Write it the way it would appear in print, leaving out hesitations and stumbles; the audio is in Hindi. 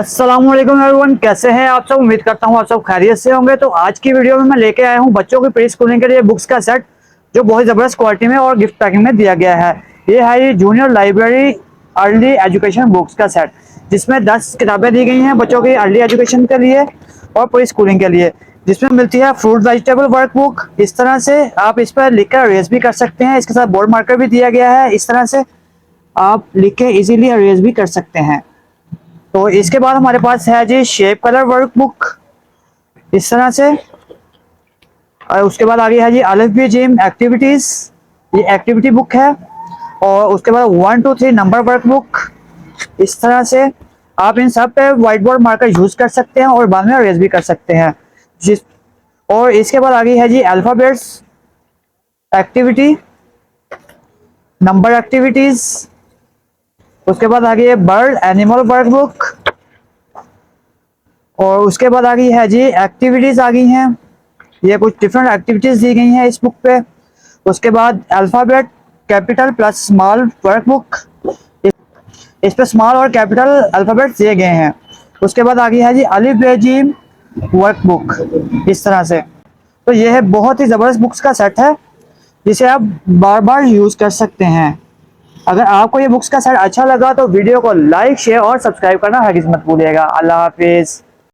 अस्सलाम वालेकुम एवरीवन, कैसे हैं आप सब। उम्मीद करता हूँ आप सब खैरियत से होंगे। तो आज की वीडियो में मैं लेके आया हूँ बच्चों की प्री स्कूलिंग के लिए बुक्स का सेट, जो बहुत ज़बरदस्त क्वालिटी में और गिफ्ट पैकिंग में दिया गया है। ये है ये junior library early education books का सेट, जिसमें 10 किताबें दी गई हैं बच्चों की अर्ली एजुकेशन के लिए और प्री स्कूलिंग के लिए। जिसमें मिलती है फ्रूट वेजिटेबल वर्कबुक। इस तरह से आप इस पर लिख कर अरेज भी कर सकते हैं। इसके साथ बोर्ड मार्कर भी दिया गया है। इस तरह से आप लिख के इजीली अरेज भी कर सकते हैं। तो इसके बाद हमारे पास है जी शेप कलर वर्कबुक, इस तरह से। और उसके बाद आगे है जी अलिफ बी जिम एक्टिविटीज, ये एक्टिविटी बुक है। और उसके बाद 1 2 3 नंबर वर्कबुक, इस तरह से। आप इन सब पे व्हाइट बोर्ड मार्कर यूज कर सकते हैं और बाद में अरेज भी कर सकते हैं। जिस और इसके बाद आगे है जी अल्फाबेट्स एक्टिविटी, नंबर एक्टिविटीज। उसके बाद आगे है बर्ड एनिमल वर्कबुक। और उसके बाद आ गई है जी एक्टिविटीज आ गई हैं। ये कुछ डिफरेंट एक्टिविटीज दी गई हैं इस बुक पे। उसके बाद alphabet capital plus small workbook, इस पे स्मॉल और कैपिटल अल्फाबेट्स दिए गए हैं। उसके बाद आ गई है जी अलिफ बे जीम वर्कबुक, इस तरह से। तो ये है बहुत ही ज़बरदस्त बुक्स का सेट है, जिसे आप बार बार यूज़ कर सकते हैं। अगर आपको ये बुक्स का सेट अच्छा लगा तो वीडियो को लाइक शेयर और सब्सक्राइब करना हरगिज़ मत भूलिएगा। अल्लाह हाफिज़।